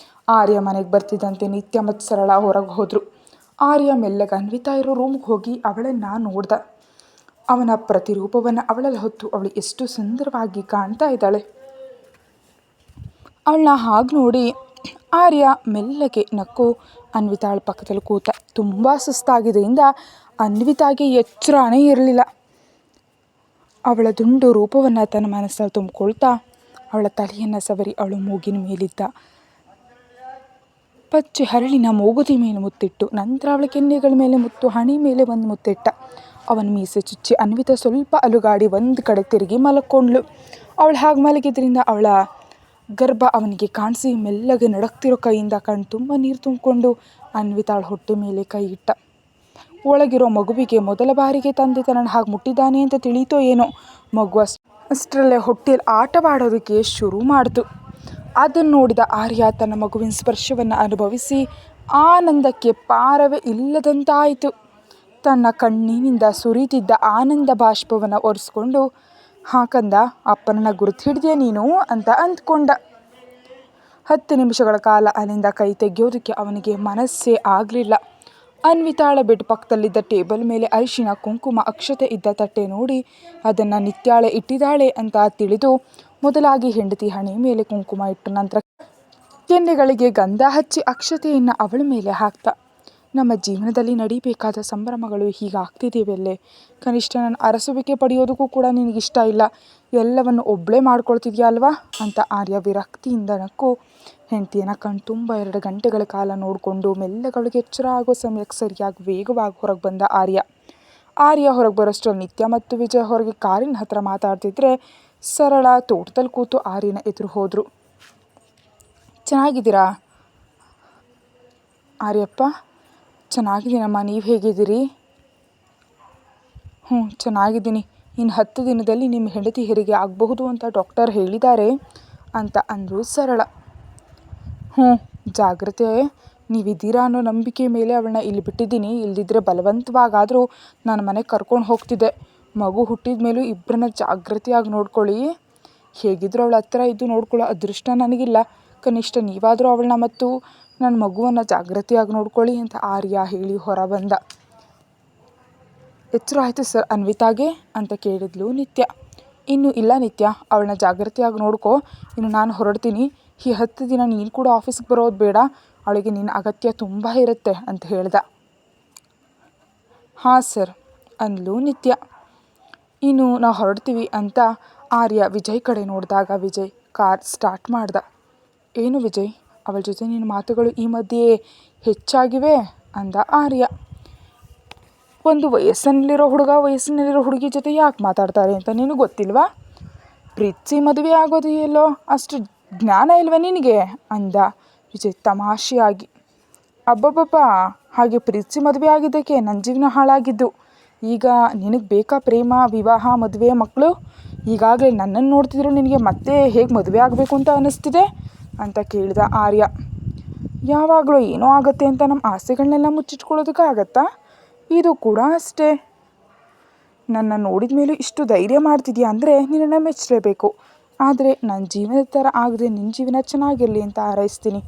ಆರ್ಯ ಮನೆಗೆ ಬರ್ತಿದ್ದಂತೆ ನಿತ್ಯ ಮತ್ತು ಸರಳ ಹೊರಗೆ ಹೋದರು. ಆರ್ಯ ಮೆಲ್ಲಗೆ ಅನ್ವಿತಾ ಇರೋ ರೂಮ್ಗೆ ಹೋಗಿ ಅವಳನ್ನು ನೋಡ್ದ. ಅವನ ಪ್ರತಿರೂಪವನ್ನು ಅವಳಲ್ಲಿ ಹೊತ್ತು ಅವಳು ಎಷ್ಟು ಸುಂದರವಾಗಿ ಕಾಣ್ತಾ ಇದ್ದಾಳೆ. ಅವಳನ್ನ ಹಾಗೆ ನೋಡಿ ಆರ್ಯ ಮೆಲ್ಲಗೆ ನಕ್ಕು ಅನ್ವಿತಾಳ ಪಕ್ಕದಲ್ಲಿ ಕೂತ. ತುಂಬ ಸುಸ್ತಾಗಿದ್ದರಿಂದ ಅನ್ವಿತಾಗೆ ಎಚ್ಚರನೇ ಇರಲಿಲ್ಲ. ಅವಳ ದುಂಡು ರೂಪವನ್ನು ತನ್ನ ಮನಸ್ಸಲ್ಲಿ ತುಂಬಿಕೊಳ್ತಾ ಅವಳ ತಲೆಯನ್ನು ಸವರಿ ಅವಳು ಮೂಗಿನ ಮೇಲಿದ್ದ. ಪಚ್ಚೆ ಹರಳಿನ ಮೂಗುತಿ ಮೇಲೆ ಮುತ್ತಿಟ್ಟು ನಂತರ ಅವಳ ಕೆನ್ನೆಗಳ ಮೇಲೆ ಮುತ್ತು, ಹಣೆ ಮೇಲೆ ಒಂದು ಮುತ್ತಿಟ್ಟ. ಅವನ ಮೀಸೆ ಚುಚ್ಚಿ ಅನ್ವಿತಾ ಸ್ವಲ್ಪ ಅಲುಗಾಡಿ ಒಂದು ಕಡೆ ತಿರುಗಿ ಮಲಕ್ಕೊಂಡ್ಳು. ಅವಳು ಹಾಗೆ ಮಲಗಿದ್ರಿಂದ ಅವಳ ಗರ್ಭ ಅವನಿಗೆ ಕಾಣಿಸಿ ಮೆಲ್ಲಗೆ ನಡಕ್ತಿರೋ ಕೈಯಿಂದ ಕಣ್ಣು ತುಂಬ ನೀರು ತುಂಬಿಕೊಂಡು ಅನ್ವಿತಾಳ ಹೊಟ್ಟೆ ಮೇಲೆ ಕೈ ಇಟ್ಟ. ಒಳಗಿರೋ ಮಗುವಿಗೆ ಮೊದಲ ಬಾರಿಗೆ ತಂದೆ ತನ್ನನ್ನು ಹಾಗೆ ಮುಟ್ಟಿದ್ದಾನೆ ಅಂತ ತಿಳಿತೋ ಏನೋ. ಮಗು ಅಷ್ಟರಲ್ಲೇ ಹೊಟ್ಟೆಯಲ್ಲಿ ಆಟವಾಡೋದಕ್ಕೆ ಶುರು ಮಾಡಿತು. ಅದನ್ನು ನೋಡಿದ ಆರ್ಯ ತನ್ನ ಮಗುವಿನ ಸ್ಪರ್ಶವನ್ನು ಅನುಭವಿಸಿ ಆನಂದಕ್ಕೆ ಪಾರವೇ ಇಲ್ಲದಂತಾಯಿತು. ತನ್ನ ಕಣ್ಣಿನಿಂದ ಸುರಿತಿದ್ದ ಆನಂದ ಬಾಷ್ಪವನ್ನು ಒರೆಸ್ಕೊಂಡು, ಹಾಕಂದ, ಅಪ್ಪನನ್ನು ಗುರುತು ಹಿಡಿದ್ಯಾ ನೀನು ಅಂತ ಅಂದ್ಕೊಂಡ. 10 ನಿಮಿಷಗಳ ಕಾಲ ಅಲ್ಲಿಂದ ಕೈ ತೆಗೆಯೋದಕ್ಕೆ ಅವನಿಗೆ ಮನಸ್ಸೇ ಆಗಲಿಲ್ಲ. ಅನ್ವಿತಾಳ ಬೆಡ್ ಪಕ್ಕದಲ್ಲಿದ್ದ ಟೇಬಲ್ ಮೇಲೆ ಅರಿಶಿನ, ಕುಂಕುಮ, ಅಕ್ಷತೆ ಇದ್ದ ತಟ್ಟೆ ನೋಡಿ ಅದನ್ನು ನಿತ್ಯಾಳೆ ಇಟ್ಟಿದ್ದಾಳೆ ಅಂತ ತಿಳಿದು ಮೊದಲಾಗಿ ಹೆಂಡತಿ ಹಣೆ ಮೇಲೆ ಕುಂಕುಮ ಇಟ್ಟು ನಂತರ ಕೆನ್ನೆಗಳಿಗೆ ಗಂಧ ಹಚ್ಚಿ ಅಕ್ಷತೆಯನ್ನು ಅವಳ ಮೇಲೆ ಹಾಕ್ತ. ನಮ್ಮ ಜೀವನದಲ್ಲಿ ನಡಿಬೇಕಾದ ಸಂಭ್ರಮಗಳು ಹೀಗಾಗ್ತಿದ್ದೀವಲ್ಲೇ. ಕನಿಷ್ಠ ನಾನು ಅರಸುವಿಕೆ ಪಡೆಯೋದಕ್ಕೂ ಕೂಡ ನಿನಗಿಷ್ಟ ಇಲ್ಲ, ಎಲ್ಲವನ್ನು ಒಬ್ಬಳೇ ಮಾಡ್ಕೊಳ್ತಿದ್ಯಾ ಅಲ್ವಾ ಅಂತ ಆರ್ಯ ವಿರಕ್ತಿಯಿಂದ ನಕ್ಕು ಹೆಂಡತಿಯನ್ನು ಕಣ್ ತುಂಬ 2 ಗಂಟೆಗಳ ಕಾಲ ನೋಡಿಕೊಂಡು ಮೆಲ್ಲಗಳಿಗೆ ಎಚ್ಚರ ಆಗೋ ಸಮಯಕ್ಕೆ ಸರಿಯಾಗಿ ವೇಗವಾಗಿ ಹೊರಗೆ ಬಂದ ಆರ್ಯ ಹೊರಗೆ ಬರೋಷ್ಟರಲ್ಲಿ ನಿತ್ಯ ಮತ್ತು ವಿಜಯ್ ಹೊರಗೆ ಕಾರಿನ ಹತ್ರ ಮಾತಾಡ್ತಿದ್ರೆ ಸರಳ ತೋಟದಲ್ಲಿ ಕೂತು ಆರ್ಯನ ಎದುರು ಹೋದರು. ಚೆನ್ನಾಗಿದ್ದೀರಾ ಆರ್ಯಪ್ಪ? ಚೆನ್ನಾಗಿದ್ದೀನಮ್ಮ, ನೀವು ಹೇಗಿದ್ದೀರಿ? ಚೆನ್ನಾಗಿದ್ದೀನಿ. ಇನ್ನು 10 ದಿನದಲ್ಲಿ ನಿಮ್ಮ ಹೆಂಡತಿ ಹೆರಿಗೆ ಆಗಬಹುದು ಅಂತ ಡಾಕ್ಟರ್ ಹೇಳಿದ್ದಾರೆ ಅಂತ ಅಂದರು ಸರಳ. ಜಾಗ್ರತೆ, ನೀವಿದ್ದೀರಾ ಅನ್ನೋ ನಂಬಿಕೆ ಮೇಲೆ ಅವಳನ್ನ ಇಲ್ಲಿ ಬಿಟ್ಟಿದ್ದೀನಿ. ಇಲ್ದಿದ್ರೆ ಬಲವಂತವಾಗಾದರೂ ನಾನು ಮನೆಗೆ ಕರ್ಕೊಂಡು ಹೋಗ್ತಿದ್ದೆ. ಮಗು ಹುಟ್ಟಿದ ಮೇಲೂ ಇಬ್ಬರನ್ನ ಜಾಗ್ರತೆಯಾಗಿ ನೋಡ್ಕೊಳ್ಳಿ. ಹೇಗಿದ್ದರೂ ಅವಳ ಹತ್ರ ಇದ್ದು ನೋಡ್ಕೊಳ್ಳೋ ಅದೃಷ್ಟ ನನಗಿಲ್ಲ. ಕನಿಷ್ಠ ನೀವಾದರೂ ಅವಳನ್ನ ಮತ್ತು ನನ್ನ ಮಗುವನ್ನು ಜಾಗ್ರತೆಯಾಗಿ ನೋಡ್ಕೊಳ್ಳಿ ಅಂತ ಆರ್ಯ ಹೇಳಿ ಹೊರ ಬಂದ. ಎಚ್ಚರ ಆಯಿತು ಸರ್ ಅನ್ವಿತಾಗೆ ಅಂತ ಕೇಳಿದ್ಲು ನಿತ್ಯ. ಇನ್ನೂ ಇಲ್ಲ ನಿತ್ಯ, ಅವಳನ್ನ ಜಾಗ್ರತೆಯಾಗಿ ನೋಡ್ಕೊ. ಇನ್ನು ನಾನು ಹೊರಡ್ತೀನಿ. ಈ 10 ದಿನ ನೀನು ಕೂಡ ಆಫೀಸ್ಗೆ ಬರೋದು ಬೇಡ. ಅವಳಿಗೆ ನಿನ್ನ ಅಗತ್ಯ ತುಂಬ ಇರುತ್ತೆ ಅಂತ ಹೇಳ್ದ. ಹಾಂ ಸರ್ ಅಂದ್ಲು ನಿತ್ಯ. ಇನ್ನು ನಾವು ಹೊರಡ್ತೀವಿ ಅಂತ ಆರ್ಯ ವಿಜಯ್ ಕಡೆ ನೋಡಿದಾಗ ವಿಜಯ್ ಕಾರ್ ಸ್ಟಾರ್ಟ್ ಮಾಡ್ದ. ಏನು ವಿಜಯ್, ಅವಳ ಜೊತೆ ನಿನ್ನ ಮಾತುಗಳು ಈ ಮಧ್ಯೆ ಹೆಚ್ಚಾಗಿವೆ ಅಂದ ಆರ್ಯ. ಒಂದು ವಯಸ್ಸಿನಲ್ಲಿರೋ ಹುಡುಗಿ ಜೊತೆ ಯಾಕೆ ಮಾತಾಡ್ತಾರೆ ಅಂತ ನಿನಗೆ ಗೊತ್ತಿಲ್ವಾ? ಪ್ರೀತಿಸಿ ಮದುವೆ ಆಗೋದು ಎಲ್ಲೋ ಅಷ್ಟು ಜ್ಞಾನ ಇಲ್ವ ನಿನಗೆ ಅಂದ ವಿಜಯ್ ತಮಾಷೆಯಾಗಿ. ಅಬ್ಬಬ್ಬಪ್ಪ, ಹಾಗೆ ಪ್ರೀತಿಸಿ ಮದುವೆ ಆಗಿದ್ದಕ್ಕೆ ನನ್ನ ಜೀವನ ಹಾಳಾಗಿದ್ದು. ಈಗ ನಿನಗೆ ಬೇಕಾ ಪ್ರೇಮ, ವಿವಾಹ, ಮದುವೆ, ಮಕ್ಕಳು? ಈಗಾಗಲೇ ನನ್ನನ್ನು ನೋಡ್ತಿದ್ರು ನಿನಗೆ ಮತ್ತೆ ಹೇಗೆ ಮದುವೆ ಆಗಬೇಕು ಅಂತ ಅನ್ನಿಸ್ತಿದೆ ಅಂತ ಕೇಳಿದ ಆರ್ಯ. ಯಾವಾಗಲೂ ಏನೋ ಆಗುತ್ತೆ ಅಂತ ನಮ್ಮ ಆಸೆಗಳನ್ನೆಲ್ಲ ಮುಚ್ಚಿಟ್ಕೊಳ್ಳೋದಕ್ಕಾಗತ್ತಾ? ಇದು ಕೂಡ ಅಷ್ಟೇ. ನನ್ನ ನೋಡಿದ ಮೇಲೂ ಇಷ್ಟು ಧೈರ್ಯ ಮಾಡ್ತಿದ್ಯಾ ಅಂದರೆ ನಿನ್ನನ್ನು ಮೆಚ್ಚಲೇಬೇಕು. ಆದರೆ ನನ್ನ ಜೀವನದ ಥರ ಆಗದೆ ನಿನ್ನ ಜೀವನ ಚೆನ್ನಾಗಿರಲಿ ಅಂತ ಹಾರೈಸ್ತೀನಿ.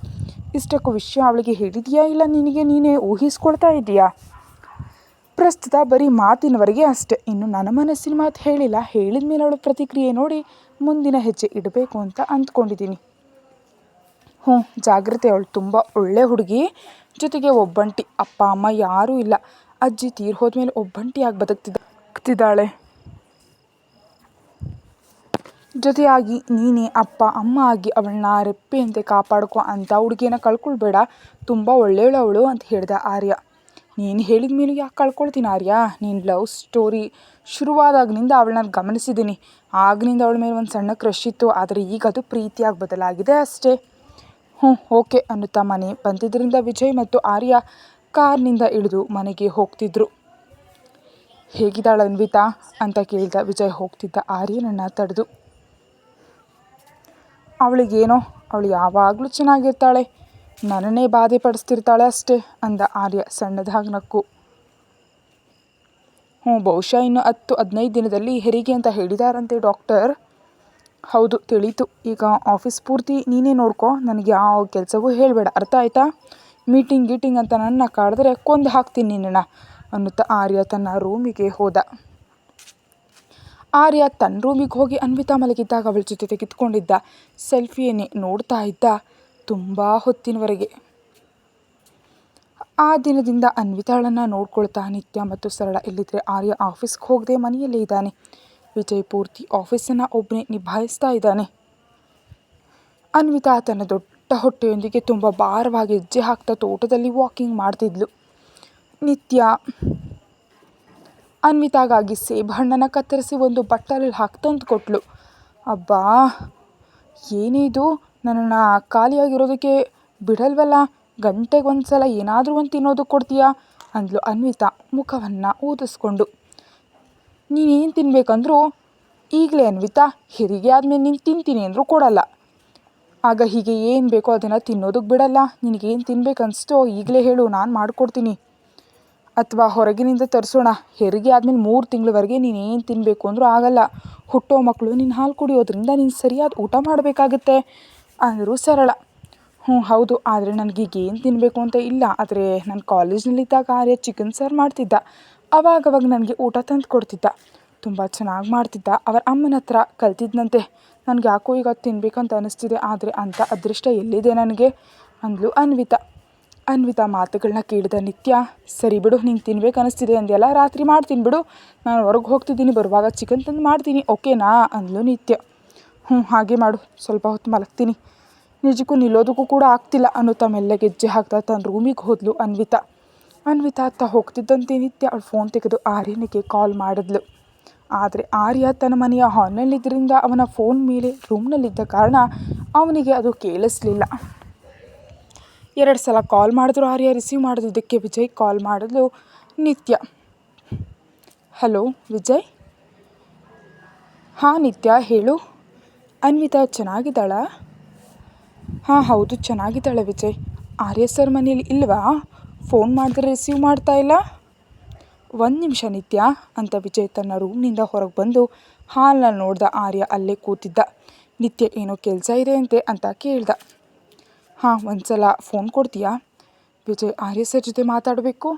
ಇಷ್ಟಕ್ಕೂ ವಿಷಯ ಅವಳಿಗೆ ಹೇಳಿದೆಯಾ ಇಲ್ಲ ನಿನಗೆ ನೀನೇ ಊಹಿಸ್ಕೊಳ್ತಾ ಇದೆಯಾ? ಪ್ರಸ್ತುತ ಬರೀ ಮಾತಿನವರೆಗೆ ಅಷ್ಟೇ. ಇನ್ನು ನನ್ನ ಮನಸ್ಸಿನ ಮಾತು ಹೇಳಿಲ್ಲ. ಹೇಳಿದ ಮೇಲೆ ಅವಳ ಪ್ರತಿಕ್ರಿಯೆ ನೋಡಿ ಮುಂದಿನ ಹೆಜ್ಜೆ ಇಡಬೇಕು ಅಂತ ಅಂದ್ಕೊಂಡಿದ್ದೀನಿ. ಜಾಗ್ರತೆ, ಅವಳು ತುಂಬ ಒಳ್ಳೆ ಹುಡುಗಿ. ಜೊತೆಗೆ ಒಬ್ಬಂಟಿ, ಅಪ್ಪ ಅಮ್ಮ ಯಾರೂ ಇಲ್ಲ. ಅಜ್ಜಿ ತೀರ್ ಹೋದ್ಮೇಲೆ ಒಬ್ಬಂಟಿಯಾಗಿ ಬದುಕ್ತಿದ್ದಾಳೆ. ಜೊತೆಯಾಗಿ ನೀನೇ ಅಪ್ಪ ಅಮ್ಮ ಆಗಿ ಅವಳನ್ನ ರೆಪ್ಪೆಯಂತೆ ಕಾಪಾಡ್ಕೊ ಅಂತ ಹುಡುಗಿಯನ್ನು ಕಳ್ಕೊಳ್ಬೇಡ. ತುಂಬ ಒಳ್ಳೆಯವಳು ಅಂತ ಹೇಳ್ದ ಆರ್ಯ. ನೀನು ಹೇಳಿದ ಮೇಲೂ ಯಾಕೆ ಕಳ್ಕೊಳ್ತೀನಿ ಆರ್ಯ? ನೀನು ಲವ್ ಸ್ಟೋರಿ ಶುರುವಾದಾಗಿನಿಂದ ಅವಳನ್ನ ಗಮನಿಸಿದ್ದೀನಿ. ಆಗಿನಿಂದ ಅವಳ ಮೇಲೆ ಒಂದು ಸಣ್ಣ ಕ್ರಶ್ ಇತ್ತು. ಆದರೆ ಈಗ ಅದು ಪ್ರೀತಿಯಾಗಿ ಬದಲಾಗಿದೆ ಅಷ್ಟೇ. ಓಕೆ ಅನ್ನುತ್ತಾ ಮನೆ ಬಂದಿದ್ದರಿಂದ ವಿಜಯ್ ಮತ್ತು ಆರ್ಯ ಕಾರ್ನಿಂದ ಇಳಿದು ಮನೆಗೆ ಹೋಗ್ತಿದ್ರು. ಹೇಗಿದ್ದಾಳೆ ಅನ್ವಿತಾ ಅಂತ ಕೇಳಿದ ವಿಜಯ್ ಹೋಗ್ತಿದ್ದ ಆರ್ಯನನ್ನು ತಡೆದು. ಅವಳಿಗೇನೋ, ಅವಳು ಯಾವಾಗಲೂ ಚೆನ್ನಾಗಿರ್ತಾಳೆ, ನನ್ನನ್ನೇ ಬಾಧೆ ಪಡಿಸ್ತಿರ್ತಾಳೆ ಅಷ್ಟೇ ಅಂದ ಆರ್ಯ ಸಣ್ಣದಾಗಿ ನಕ್ಕು. ಬಹುಶಃ ಇನ್ನು 10-15 ದಿನದಲ್ಲಿ ಹೆರಿಗೆ ಅಂತ ಹೇಳಿದಾರಂತೆ ಡಾಕ್ಟರ್. ಹೌದು ತಿಳಿತು. ಈಗ ಆಫೀಸ್ ಪೂರ್ತಿ ನೀನೇ ನೋಡ್ಕೊ. ನನಗೆ ಯಾವ ಕೆಲಸವೂ ಹೇಳಬೇಡ, ಅರ್ಥ ಆಯ್ತಾ? ಮೀಟಿಂಗ್ ಅಂತ ನನ್ನ ಕಾಡಿದ್ರೆ ಕೊಂದು ಹಾಕ್ತೀನಿ ನಿನ್ನನ್ನು ಅನ್ನುತ್ತಾ ಆರ್ಯ ತನ್ನ ರೂಮಿಗೆ ಹೋದ. ಆರ್ಯ ತನ್ನ ರೂಮಿಗೆ ಹೋಗಿ ಅನ್ವಿತಾ ಮಲಗಿದ್ದಾಗ ಅವಳ ಜೊತೆ ತೆಗೆದುಕೊಂಡಿದ್ದ ಸೆಲ್ಫಿಯನ್ನೇ ನೋಡ್ತಾ ಇದ್ದ. ತುಂಬ ಹೊತ್ತಿನವರೆಗೆ. ಆ ದಿನದಿಂದ ಅನ್ವಿತಾಳನ್ನು ನೋಡ್ಕೊಳ್ತಾ ನಿತ್ಯ ಮತ್ತು ಸರಳ ಇಲ್ಲಿದ್ರೆ ಆರ್ಯ ಆಫೀಸ್ಗೆ ಹೋಗದೆ ಮನೆಯಲ್ಲೇ ಇದ್ದಾನೆ. ವಿಜಯ್ ಪೂರ್ತಿ ಆಫೀಸನ್ನು ಒಬ್ಬನೇ ನಿಭಾಯಿಸ್ತಾ ಇದ್ದಾನೆ. ಅನ್ವಿತಾ ತನ್ನ ದೊಡ್ಡ ಹೊಟ್ಟೆಯೊಂದಿಗೆ ತುಂಬ ಭಾರವಾಗಿ ಹೆಜ್ಜೆ ಹಾಕ್ತಾ ತೋಟದಲ್ಲಿ ವಾಕಿಂಗ್ ಮಾಡ್ತಿದ್ಲು. ನಿತ್ಯ ಅನ್ವಿತಾಗಾಗಿ ಸೇಬುಹಣ್ಣನ್ನು ಕತ್ತರಿಸಿ ಒಂದು ಬಟ್ಟಲಲ್ಲಿ ಹಾಕಿ ತಂದು ಕೊಟ್ಲು. ಅಬ್ಬಾ, ಏನಿದು, ನನ್ನನ್ನು ಖಾಲಿಯಾಗಿರೋದಕ್ಕೆ ಬಿಡಲ್ವಲ್ಲ, ಗಂಟೆಗೆ ಒಂದು ಸಲ ಏನಾದರೂ ಒಂದು ತಿನ್ನೋದಕ್ಕೆ ಕೊಡ್ತೀಯಾ ಅಂದ್ಲು ಅನ್ವಿತಾ ಮುಖವನ್ನು ಊದಿಸ್ಕೊಂಡು. ನೀನೇನು ತಿನ್ನಬೇಕಂದ್ರೂ ಈಗಲೇ ಅನ್ವಿತಾ, ಹೆರಿಗೆ ಆದಮೇಲೆ ನೀನು ತಿಂತೀನಿ ಅಂದರೂ ಕೊಡಲ್ಲ. ಆಗ ಹೀಗೆ ಏನು ಬೇಕೋ ಅದನ್ನು ತಿನ್ನೋದಕ್ಕೆ ಬಿಡಲ್ಲ. ನಿನಗೇನು ತಿನ್ಬೇಕನ್ನಿಸ್ತೋ ಈಗಲೇ ಹೇಳು, ನಾನು ಮಾಡಿಕೊಡ್ತೀನಿ. ಅಥವಾ ಹೊರಗಿನಿಂದ ತರಿಸೋಣ. ಹೆರಿಗೆ ಆದಮೇಲೆ 3 ತಿಂಗಳವರೆಗೆ ನೀನೇನು ತಿನ್ನಬೇಕು ಅಂದರೂ ಆಗಲ್ಲ. ಹುಟ್ಟೋ ಮಕ್ಕಳು ನೀನು ಹಾಲು ಕುಡಿಯೋದ್ರಿಂದ ನೀನು ಸರಿಯಾದ ಊಟ ಮಾಡಬೇಕಾಗುತ್ತೆ ಅಂದರು ಸರಳ. ಹೌದು, ಆದರೆ ನನಗೀಗ ಏನು ತಿನ್ನಬೇಕು ಅಂತ ಇಲ್ಲ. ಆದರೆ ನಾನು ಕಾಲೇಜ್ನಲ್ಲಿದ್ದಾಗ ಆರ್ಯ ಚಿಕನ್ ಸಾರು ಮಾಡ್ತಿದ್ದ. ಅವಾಗವಾಗ ನನಗೆ ಊಟ ತಂದು ಕೊಡ್ತಿದ್ದ. ತುಂಬ ಚೆನ್ನಾಗಿ ಮಾಡ್ತಿದ್ದ. ಅವರ ಅಮ್ಮನ ಹತ್ರ ಕಲ್ತಿದ್ದಂತೆ. ನನಗೆ ಯಾಕೋ ಈಗ ಅದು ತಿನ್ನಬೇಕಂತ ಅನ್ನಿಸ್ತಿದೆ, ಆದರೆ ಅಂಥ ಅದೃಷ್ಟ ಎಲ್ಲಿದೆ ನನಗೆ ಅಂದ್ಲು ಅನ್ವಿತಾ ಮಾತುಗಳನ್ನ ಕೇಳಿದ ನಿತ್ಯ, ಸರಿ ಬಿಡು, ನಿಂಗೆ ತಿನ್ಬೇಕು ಅನ್ನಿಸ್ತಿದೆ ಅಂದೆಲ್ಲ, ರಾತ್ರಿ ಮಾಡ್ತೀನಿ ಬಿಡು, ನಾನು ಹೊರಗೆ ಹೋಗ್ತಿದ್ದೀನಿ, ಬರುವಾಗ ಚಿಕನ್ ತಂದು ಮಾಡ್ತೀನಿ, ಓಕೆನಾ ಅಂದ್ಲು ನಿತ್ಯ. ಹಾಗೆ ಮಾಡು, ಸ್ವಲ್ಪ ಹೊತ್ತು ಮಲಗ್ತೀನಿ, ನಿಜಕ್ಕೂ ನಿಲ್ಲೋದಕ್ಕೂ ಕೂಡ ಆಗ್ತಿಲ್ಲ ಅನ್ನುತ್ತಾ ಮೆಲ್ಲಗೆ ಹೆಜ್ಜೆ ಹಾಕ್ತಾ ತನ್ನ ರೂಮಿಗೆ ಹೋದ್ಲು ಅನ್ವಿತಾ ಅತ್ತ ಹೋಗ್ತಿದ್ದಂತೆ ನಿತ್ಯ ಅವಳು ಫೋನ್ ತೆಗೆದು ಆರ್ಯನಿಗೆ ಕಾಲ್ ಮಾಡಿದ್ಲು. ಆದರೆ ಆರ್ಯ ತನ್ನ ಮನೆಯ ಹಾಲ್ನಲ್ಲಿದ್ದರಿಂದ ಅವನ ಫೋನ್ ಮೇಲೆ ರೂಮ್ನಲ್ಲಿದ್ದ ಕಾರಣ ಅವನಿಗೆ ಅದು ಕೇಳಿಸ್ಲಿಲ್ಲ. 2 ಸಲ ಕಾಲ್ ಮಾಡಿದ್ರು ಆರ್ಯ ರಿಸೀವ್ ಮಾಡೋದಕ್ಕೆ ವಿಜಯ್ ಕಾಲ್ ಮಾಡಿದ್ಲು ನಿತ್ಯ. ಹಲೋ ವಿಜಯ್. ಹಾಂ ನಿತ್ಯ, ಹೇಳು. ಅನ್ವಿತಾ ಚೆನ್ನಾಗಿದ್ದಾಳಾ? ಹಾಂ ಹೌದು, ಚೆನ್ನಾಗಿದ್ದಾಳೆ ವಿಜಯ್. ಆರ್ಯ ಸರ್ ಮನೇಲಿ ಇಲ್ವಾ? ಫೋನ್ ಮಾಡಿದ್ರೆ ರಿಸೀವ್ ಮಾಡ್ತಾ ಇಲ್ಲ. 1 ನಿಮಿಷ ನಿತ್ಯ ಅಂತ ವಿಜಯ್ ತನ್ನ ರೂಮ್ನಿಂದ ಹೊರಗೆ ಬಂದು ಹಾಲ್ನಲ್ಲಿ ನೋಡ್ದ ಆರ್ಯ ಅಲ್ಲೇ ಕೂತಿದ್ದ. ನಿತ್ಯ ಏನೋ ಕೆಲಸ ಇದೆ ಅಂತೆ ಅಂತ ಕೇಳ್ದ. ಹಾಂ, ಒಂದು ಸಲ ಫೋನ್ ಕೊಡ್ತೀಯಾ? ವಿಜಯ್ ಆರ್ಯ ಸರ್ ಜೊತೆ ಮಾತಾಡಬೇಕು.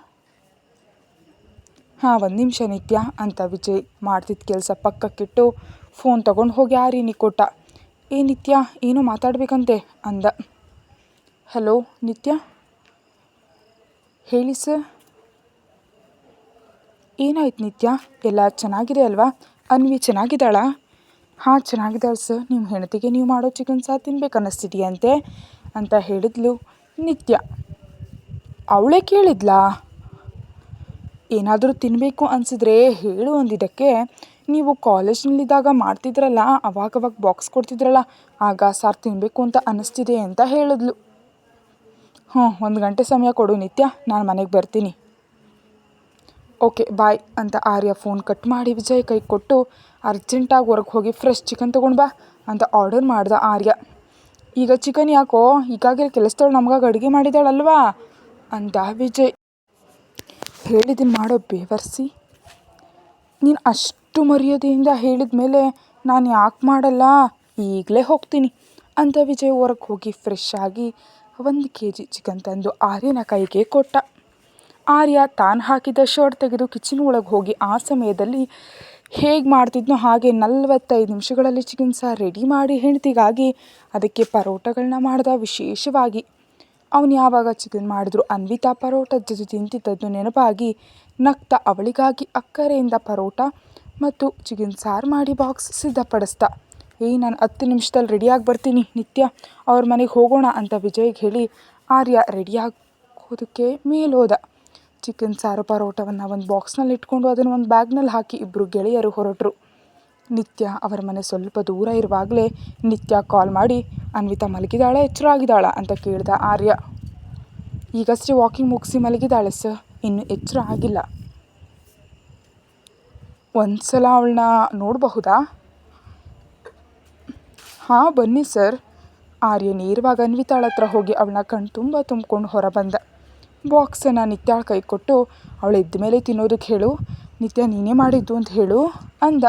ಹಾಂ, 1 ನಿಮಿಷ ನಿತ್ಯ ಅಂತ ವಿಜಯ್ ಮಾಡ್ತಿದ್ದ ಕೆಲಸ ಪಕ್ಕಕ್ಕಿಟ್ಟು ಫೋನ್ ತಗೊಂಡು ಹೋಗಿ ಆರ್ಯನಿಗೆ ಕೊಟ್ಟ. ನಿತ್ಯ ಏನೋ ಮಾತಾಡಬೇಕಂತೆ ಅಂದ. ಹಲೋ ನಿತ್ಯ. ಹೇಳಿ ಸರ್. ಏನಾಯ್ತು ನಿತ್ಯ, ಎಲ್ಲ ಚೆನ್ನಾಗಿದೆ ಅಲ್ವಾ? ಅನ್ವಿ ಚೆನ್ನಾಗಿದ್ದಾಳಾ? ಹಾಂ ಚೆನ್ನಾಗಿದ್ದಾಳೆ ಸರ್. ನಿಮ್ಮ ಹೆಂಡತಿಗೆ ನೀವು ಮಾಡೋ ಚಿಕನ್ ಸಾರು ತಿನ್ಬೇಕನ್ನಿಸ್ತಿದೆಯಂತೆ ಅಂತ ಹೇಳಿದ್ಲು ನಿತ್ಯ. ಅವಳೇ ಕೇಳಿದ್ಲಾ? ಏನಾದರೂ ತಿನ್ನಬೇಕು ಅನಿಸಿದ್ರೆ ಹೇಳು ಅಂದಿದ್ದಕ್ಕೆ, ನೀವು ಕಾಲೇಜ್ನಲ್ಲಿದ್ದಾಗ ಮಾಡ್ತಿದ್ರಲ್ಲ, ಅವಾಗವಾಗ ಬಾಕ್ಸ್ ಕೊಡ್ತಿದ್ರಲ್ಲ, ಆಗ ಸಾರು ತಿನ್ನಬೇಕು ಅಂತ ಅನ್ನಿಸ್ತಿದೆ ಅಂತ ಹೇಳಿದ್ಲು. 1 ಗಂಟೆ ಸಮಯ ಕೊಡು ನಿತ್ಯ, ನಾನು ಮನೆಗೆ ಬರ್ತೀನಿ. ಓಕೆ ಬಾಯ್ ಅಂತ ಆರ್ಯ ಫೋನ್ ಕಟ್ ಮಾಡಿ ವಿಜಯ್ ಕೈ ಕೊಟ್ಟು ಅರ್ಜೆಂಟಾಗಿ ಹೊರಗೆ ಹೋಗಿ ಫ್ರೆಶ್ ಚಿಕನ್ ತೊಗೊಂಡು ಬಾ ಅಂತ ಆರ್ಡರ್ ಮಾಡ್ದ ಆರ್ಯ. ಈಗ ಚಿಕನ್ ಯಾಕೋ, ಈಗಾಗಲೇ ಕೆಲಸದವಳು ನಮಗಾಗಿ ಅಡುಗೆ ಮಾಡಿದಾಳಲ್ವಾ ಅಂತ ವಿಜಯ್. ಹೇಳಿದ್ದನ್ನು ಮಾಡೋ ಬೇವರ್ಸಿ, ನೀನು ಅಷ್ಟು ಮರ್ಯಾದೆಯಿಂದ ಹೇಳಿದ ಮೇಲೆ ನಾನು ಯಾಕೆ ಮಾಡಲ್ಲ, ಈಗಲೇ ಹೋಗ್ತೀನಿ ಅಂತ ವಿಜಯ್ ಹೊರಗೆ ಹೋಗಿ ಫ್ರೆಶ್ ಆಗಿ 1 kg ಚಿಕನ್ ತಂದು ಆರ್ಯನ ಕೈಗೆ ಕೊಟ್ಟ. ಆರ್ಯ ತಾನು ಹಾಕಿದ್ದ ಶರ್ಟ್ ತೆಗೆದು ಕಿಚನ್ ಒಳಗೆ ಹೋಗಿ ಆ ಸಮಯದಲ್ಲಿ ಹೇಗೆ ಮಾಡ್ತಿದ್ನೋ ಹಾಗೆ 45 ನಿಮಿಷಗಳಲ್ಲಿ ಚಿಕನ್ ಸಾರು ರೆಡಿ ಮಾಡಿ ಹೆಂಡತಿಗಾಗಿ ಅದಕ್ಕೆ ಪರೋಟಗಳನ್ನ ಮಾಡ್ದ. ವಿಶೇಷವಾಗಿ ಅವನು ಯಾವಾಗ ಚಿಕನ್ ಮಾಡಿದ್ರು ಅನ್ವಿತಾ ಪರೋಟದ ಜೊತೆ ತಿಂತಿದ್ದದ್ದು ನೆನಪಾಗಿ ನಗ್ತಾ ಅವಳಿಗಾಗಿ ಅಕ್ಕರೆಯಿಂದ ಪರೋಟ ಮತ್ತು ಚಿಕನ್ ಸಾರು ಮಾಡಿ ಬಾಕ್ಸ್ ಸಿದ್ಧಪಡಿಸ್ದ. ನಾನು 10 ನಿಮಿಷದಲ್ಲಿ ರೆಡಿಯಾಗಿ ಬರ್ತೀನಿ ನಿತ್ಯ, ಅವ್ರ ಮನೆಗೆ ಹೋಗೋಣ ಅಂತ ವಿಜಯ್ಗೆ ಹೇಳಿ ಆರ್ಯ ರೆಡಿಯಾಗೋದಕ್ಕೆ ಮೇಲೋದ. ಚಿಕನ್ ಸಾರು ಪರೋಟವನ್ನು ಒಂದು ಬಾಕ್ಸ್ನಲ್ಲಿ ಇಟ್ಕೊಂಡು ಅದನ್ನು ಒಂದು ಬ್ಯಾಗ್ನಲ್ಲಿ ಹಾಕಿ ಇಬ್ಬರು ಗೆಳೆಯರು ಹೊರಟರು. ನಿತ್ಯ ಅವರ ಮನೆ ಸ್ವಲ್ಪ ದೂರ ಇರುವಾಗಲೇ ನಿತ್ಯ ಕಾಲ್ ಮಾಡಿ ಅನ್ವಿತಾ ಮಲಗಿದಾಳ, ಎಚ್ಚರ ಆಗಿದ್ದಾಳ ಅಂತ ಕೇಳ್ದ ಆರ್ಯ. ಈಗಷ್ಟೇ ವಾಕಿಂಗ್ ಮುಗಿಸಿ ಮಲಗಿದ್ದಾಳೆ ಸರ್, ಇನ್ನೂ ಎಚ್ಚರ ಆಗಿಲ್ಲ. ಒಂದು ಸಲ ಅವಳನ್ನ ನೋಡಬಹುದಾ? ಹಾಂ ಬನ್ನಿ ಸರ್. ಆರ್ಯ ನೇರವಾಗಿ ಅನ್ವಿತಾಳ ಹತ್ರ ಹೋಗಿ ಅವಳನ್ನ ಕಣ್ಣು ತುಂಬ ತುಂಬಿಕೊಂಡು ಹೊರಬಂದ. ಬಾಕ್ಸನ್ನು ನಿತ್ಯಾಳ ಕೈ ಕೊಟ್ಟು ಅವಳು ಎದ್ದ ಮೇಲೆ ತಿನ್ನೋದಕ್ಕೆ ಹೇಳು, ನಿತ್ಯ ನೀನೇ ಮಾಡಿದ್ದು ಅಂತ ಹೇಳು ಅಂದ.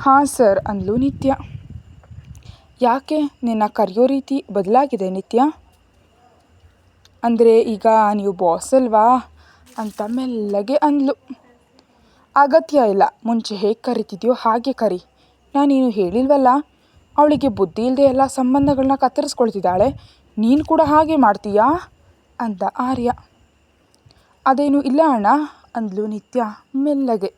ಹಾಂ ಸರ್ ಅಂದ್ಲು ನಿತ್ಯ. ಯಾಕೆ ನಿನ್ನ ಕರೆಯೋ ರೀತಿ ಬದಲಾಗಿದೆ ನಿತ್ಯ? ಅಂದರೆ ಈಗ ನೀವು ಬಾಸ್ ಅಲ್ವಾ ಅಂತ ಮೆಲ್ಲಗೆ ಅಂದ್ಲು. ಅಗತ್ಯ ಇಲ್ಲ, ಮುಂಚೆ ಹೇಗೆ ಕರಿತಿದ್ಯೋ ಹಾಗೆ ಕರಿ. ನಾನೇನು ಹೇಳಿಲ್ವಲ್ಲ. ಅವಳಿಗೆ ಬುದ್ಧಿ ಇಲ್ಲದೆ ಎಲ್ಲ ಸಂಬಂಧಗಳನ್ನ ಕತ್ತರಿಸ್ಕೊಳ್ತಿದ್ದಾಳೆ. ನೀನು ಕೂಡ ಹಾಗೆ ಮಾಡ್ತೀಯಾ ಅಂದ ಆರ್ಯ. ಅದೇನು ಇಲ್ಲ ಅಣ್ಣ ಅಂದ್ಲು ನಿತ್ಯ ಮೆಲ್ಲಗೆ.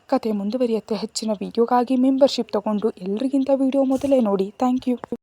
ಕತೆ ಮುಂದುವರಿಯುತ್ತೆ. ಹೆಚ್ಚಿನ ವೀಡಿಯೋಗಾಗಿ ಮೆಂಬರ್ಶಿಪ್ ತಗೊಂಡು ಎಲ್ರಿಗಿಂತ ವೀಡಿಯೋ ಮೊದಲೇ ನೋಡಿ. Thank you.